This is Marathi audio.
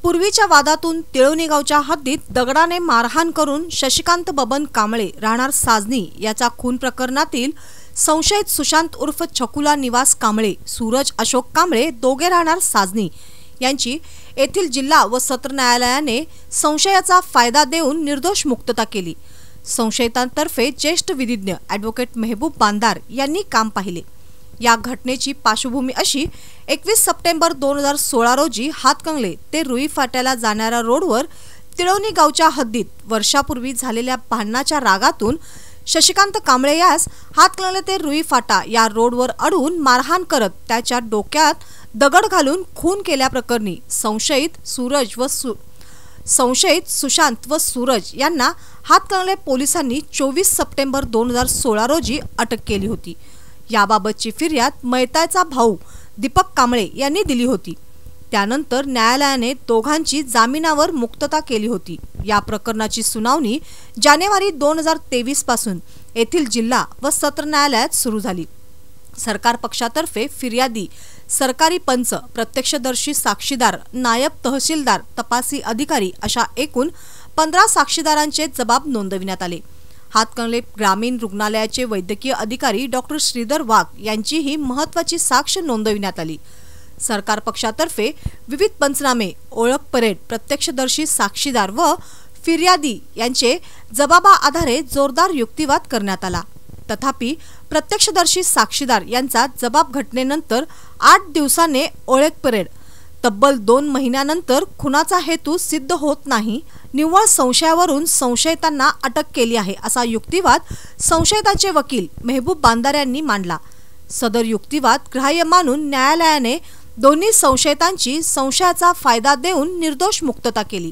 पूर्वीच्या वादातून तिळवणी गावच्या हद्दीत दगडाने मारहाण करून शशिकांत बबन कांबळे राहणार साजनी याचा खून प्रकरणातील संशयित सुशांत उर्फ छकुला निवास कांबळे, सूरज अशोक कांबळे दोघे राहणार साजनी यांची येथील जिल्हा व सत्र न्यायालयाने संशयाचा फायदा देऊन निर्दोष मुक्तता केली। संशयितांतर्फे ज्येष्ठ विधिज्ञ ॲडव्होकेट मेहबूब बांदार यांनी काम पाहिले। या घटनेची पार्श्वभूमी अशी 21 सप्टेंबर 2016 रोजी हातकंगले ते रुई फाट्याला जाणाऱ्या रोडवर तिळवणी गावच्या हद्दीत वर्षापूर्वी झालेल्या भांडणाच्या रागातून शशिकांत कांबळे यास हातकंगले ते रुई फाटा या रोडवर अडवून मारहाण करत त्याच्या डोक्यात दगड घालून खून केल्याप्रकरणी संशयित सुशांत व सूरज यांना हातकंगले पोलिसांनी 24 सप्टेंबर 2016 रोजी अटक केली होती। याबाबतची फिर्याद मयताचा भाऊ दीपक कांबळे यांनी दिली होती। त्यानंतर न्यायालयाने दोघांची जामिनावर मुक्तता केली होती। या प्रकरणाची सुनावणी जानेवारी 2023 पासून येथील जिल्हा व सत्र न्यायालयात सुरू झाली। सरकार पक्षातर्फे फिर्यादी, सरकारी पंच, प्रत्यक्षदर्शी साक्षीदार, नायब तहसीलदार, तपासी अधिकारी अशा एकूण 15 साक्षीदारांचे जबाब नोंदविण्यात आले। हातकंगले ग्रामीण रुग्णालयाचे वैद्यकीय अधिकारी डॉक्टर श्रीधर वाघ यांचीही महत्त्वाची साक्ष नोंदविण्यात आली। सरकार पक्षातर्फे विविध पंचनामे, ओळख परेड, प्रत्यक्षदर्शी साक्षीदार व फिर्यादी यांचे जबाबा आधारे जोरदार युक्तिवाद करण्यात आला। तथापि प्रत्यक्षदर्शी साक्षीदार यांचा जबाब घटनेनंतर 8 दिवसाने ओळख परेड, तब्बल 2 महिन्यानंतर खुनाचा हेतू सिद्ध होत नाही, निव्वळ संशयावरून संशयितांना अटक केली आहे असा युक्तिवाद संशयितांचे वकील मेहबूब बांदार यांनी मांडला। सदर युक्तिवाद ग्राह्य मानून न्यायालयाने दोन्ही संशयितांची संशयाचा फायदा देऊन निर्दोष मुक्तता केली।